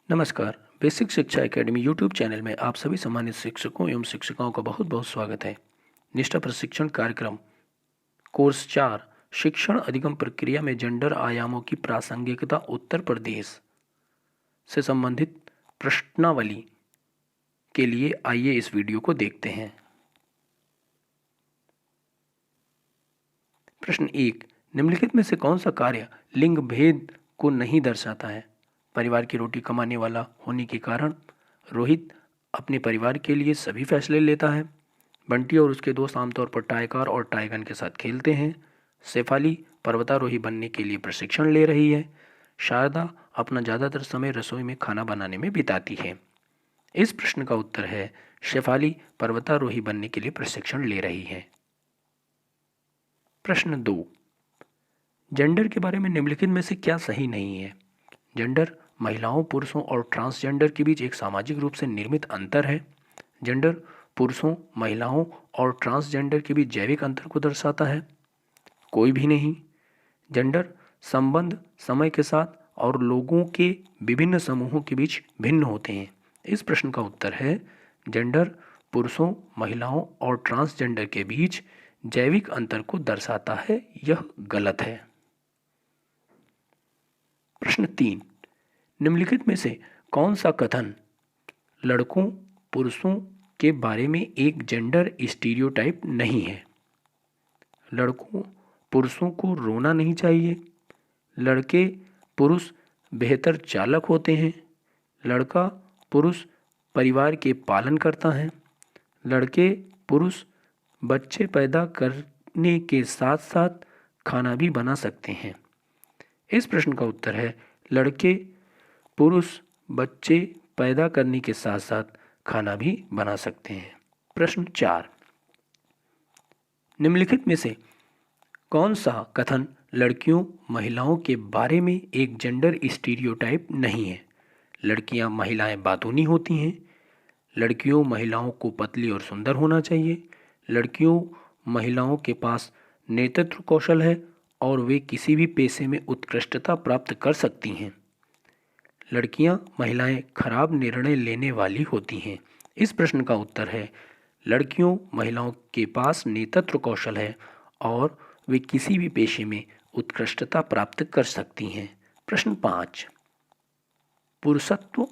नमस्कार। बेसिक शिक्षा academy YouTube channel में आप सभी सम्मानित शिक्षकों एवं शिक्षिकाओं का बहुत बहुत स्वागत है। निष्ठा प्रशिक्षण कार्यक्रम कोर्स 4 शिक्षण अधिगम प्रक्रिया में जेंडर आयामों की प्रासंगिकता उत्तर प्रदेश से संबंधित प्रश्नावली के लिए आइए इस वीडियो को देखते हैं। प्रश्न 1, निम्नलिखित में से कौन सा कार्य लिंग भेद को नहीं दर्शाता है? परिवार की रोटी कमाने वाला होने के कारण रोहित अपने परिवार के लिए सभी फैसले लेता है। बंटी और उसके दोस्त आमतौर पर टाइगर और टाइगन के साथ खेलते हैं। शेफाली पर्वतारोही बनने के लिए प्रशिक्षण ले रही है। शारदा अपना ज़्यादातर समय रसोई में खाना बनाने में बिताती है। इस प्रश्न का उत्तर है शेफाली पर्वतारोही बनने के लिए प्रशिक्षण ले रही है। प्रश्न 2, जेंडर के बारे में निम्नलिखित में से क्या सही नहीं है? जेंडर महिलाओं, पुरुषों और ट्रांसजेंडर के बीच एक सामाजिक रूप से निर्मित अंतर है। जेंडर पुरुषों, महिलाओं और ट्रांसजेंडर के बीच जैविक अंतर को दर्शाता है। कोई भी नहीं। जेंडर संबंध समय के साथ और लोगों के विभिन्न समूहों के बीच भिन्न होते हैं। इस प्रश्न का उत्तर है जेंडर पुरुषों, महिलाओं और ट्रांसजेंडर के बीच जैविक अंतर को दर्शाता है। यह गलत है। प्रश्न 3, निम्नलिखित में से कौन सा कथन लड़कों पुरुषों के बारे में एक जेंडर स्टीरियोटाइप नहीं है? लड़कों पुरुषों को रोना नहीं चाहिए। लड़के पुरुष बेहतर चालक होते हैं। लड़का पुरुष परिवार के पालन करता है। लड़के पुरुष बच्चे पैदा करने के साथ साथ खाना भी बना सकते हैं। इस प्रश्न का उत्तर है लड़के पुरुष बच्चे पैदा करने के साथ साथ खाना भी बना सकते हैं। प्रश्न 4, निम्नलिखित में से कौन सा कथन लड़कियों महिलाओं के बारे में एक जेंडर स्टीरियोटाइप नहीं है? लड़कियां महिलाएं बातूनी होती हैं। लड़कियों महिलाओं को पतली और सुंदर होना चाहिए। लड़कियों महिलाओं के पास नेतृत्व कौशल है और वे किसी भी पेशे में उत्कृष्टता प्राप्त कर सकती हैं। लड़कियां महिलाएं खराब निर्णय लेने वाली होती हैं। इस प्रश्न का उत्तर है लड़कियों महिलाओं के पास नेतृत्व कौशल है और वे किसी भी पेशे में उत्कृष्टता प्राप्त कर सकती हैं। प्रश्न 5, पुरुषत्व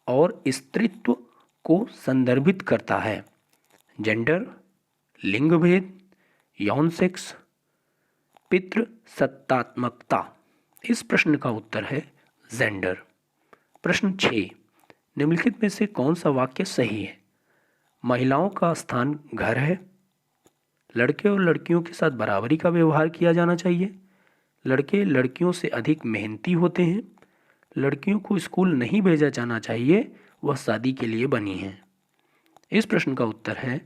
और स्त्रीत्व को संदर्भित करता है। जेंडर, लिंग भेद, यौन सेक्स, पितृसत्तात्मकता। इस प्रश्न का उत्तर है जेंडर। प्रश्न 6, निम्नलिखित में से कौन सा वाक्य सही है? महिलाओं का स्थान घर है। लड़के और लड़कियों के साथ बराबरी का व्यवहार किया जाना चाहिए। लड़के लड़कियों से अधिक मेहनती होते हैं। लड़कियों को स्कूल नहीं भेजा जाना चाहिए, वह शादी के लिए बनी हैं। इस प्रश्न का उत्तर है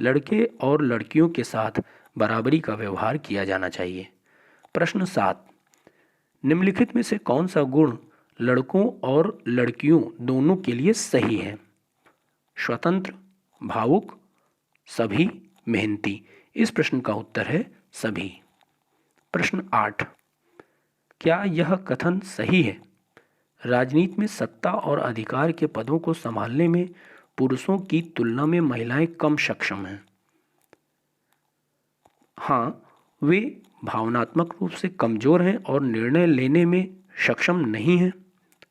लड़के और लड़कियों के साथ बराबरी का व्यवहार किया जाना चाहिए। प्रश्न 7, निम्नलिखित में से कौन सा गुण लड़कों और लड़कियों दोनों के लिए सही है? स्वतंत्र, भावुक, सभी, मेहनती। इस प्रश्न का उत्तर है सभी। प्रश्न 8, क्या यह कथन सही है? राजनीति में सत्ता और अधिकार के पदों को संभालने में पुरुषों की तुलना में महिलाएं कम सक्षम हैं। हाँ, वे भावनात्मक रूप से कमजोर हैं और निर्णय लेने में सक्षम नहीं हैं।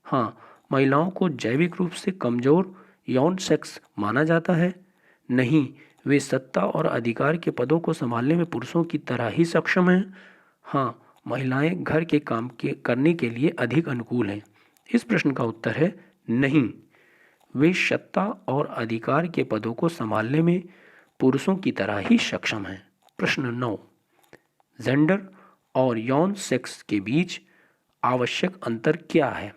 हाँ, महिलाओं को जैविक रूप से कमजोर यौन सेक्स माना जाता है। नहीं, वे सत्ता और अधिकार के पदों को संभालने में पुरुषों की तरह ही सक्षम हैं। हाँ, महिलाएं घर के काम करने के लिए अधिक अनुकूल हैं। इस प्रश्न का उत्तर है नहीं, वे सत्ता और अधिकार के पदों को संभालने में पुरुषों की तरह ही सक्षम हैं। प्रश्न 9, जेंडर और यौन सेक्स के बीच आवश्यक अंतर क्या है?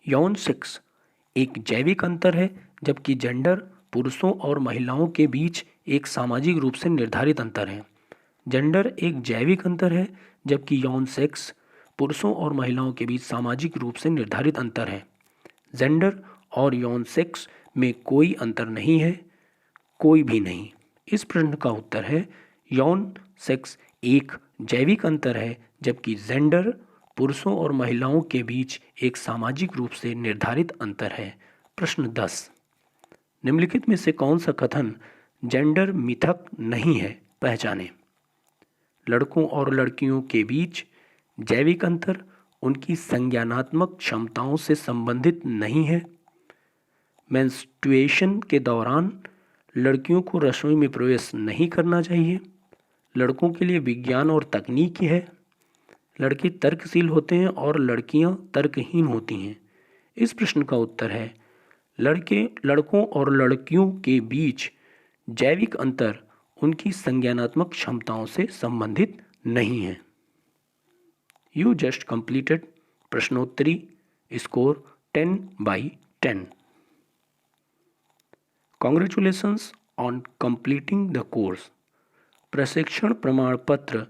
यौन सेक्स एक जैविक अंतर है, जबकि जेंडर पुरुषों और महिलाओं के बीच एक सामाजिक रूप से निर्धारित अंतर है। जेंडर एक जैविक अंतर है, जबकि यौन सेक्स पुरुषों और महिलाओं के बीच सामाजिक रूप से निर्धारित अंतर है। जेंडर और यौन सेक्स में कोई अंतर नहीं है, कोई भी नहीं। इस प्रश्न का उत्तर है यौन सेक्स एक जैविक अंतर है, जबकि जेंडर पुरुषों और महिलाओं के बीच एक सामाजिक रूप से निर्धारित अंतर है? प्रश्न 10, निम्नलिखित में से कौन सा कथन जेंडर मिथक नहीं है? पहचानें। लड़कों और लड़कियों के बीच जैविक अंतर उनकी संज्ञानात्मक क्षमताओं से संबंधित नहीं है। मेंस्ट्रुएशन के दौरान लड़कियों को रसोई में प्रवेश नहीं करना चाहिए। लड़कों के लिए विज्ञान और तकनीक है। लड़के तर्कशील होते हैं और लड़कियां तर्कहीन होती हैं। इस प्रश्न का उत्तर है लड़कों और लड़कियों के बीच जैविक अंतर उनकी संज्ञानात्मक क्षमताओं से संबंधित नहीं है। यू जस्ट कंप्लीटेड प्रश्नोत्तरी, score 10/10। Congratulations on completing the course. प्रशिक्षण प्रमाण पत्र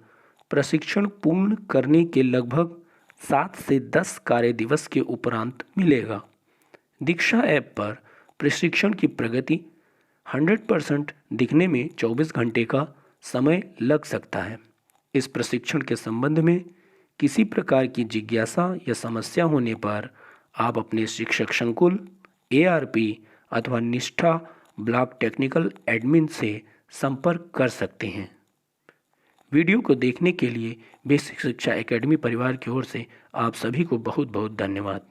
प्रशिक्षण पूर्ण करने के लगभग 7 से 10 कार्य दिवस के उपरांत मिलेगा। दीक्षा ऐप पर प्रशिक्षण की प्रगति 100% दिखने में 24 घंटे का समय लग सकता है। इस प्रशिक्षण के संबंध में किसी प्रकार की जिज्ञासा या समस्या होने पर आप अपने शिक्षक संकुल, ARP अथवा निष्ठा ब्लॉक टेक्निकल एडमिन से संपर्क कर सकते हैं। वीडियो को देखने के लिए बेसिक शिक्षा एकेडमी परिवार की ओर से आप सभी को बहुत बहुत धन्यवाद।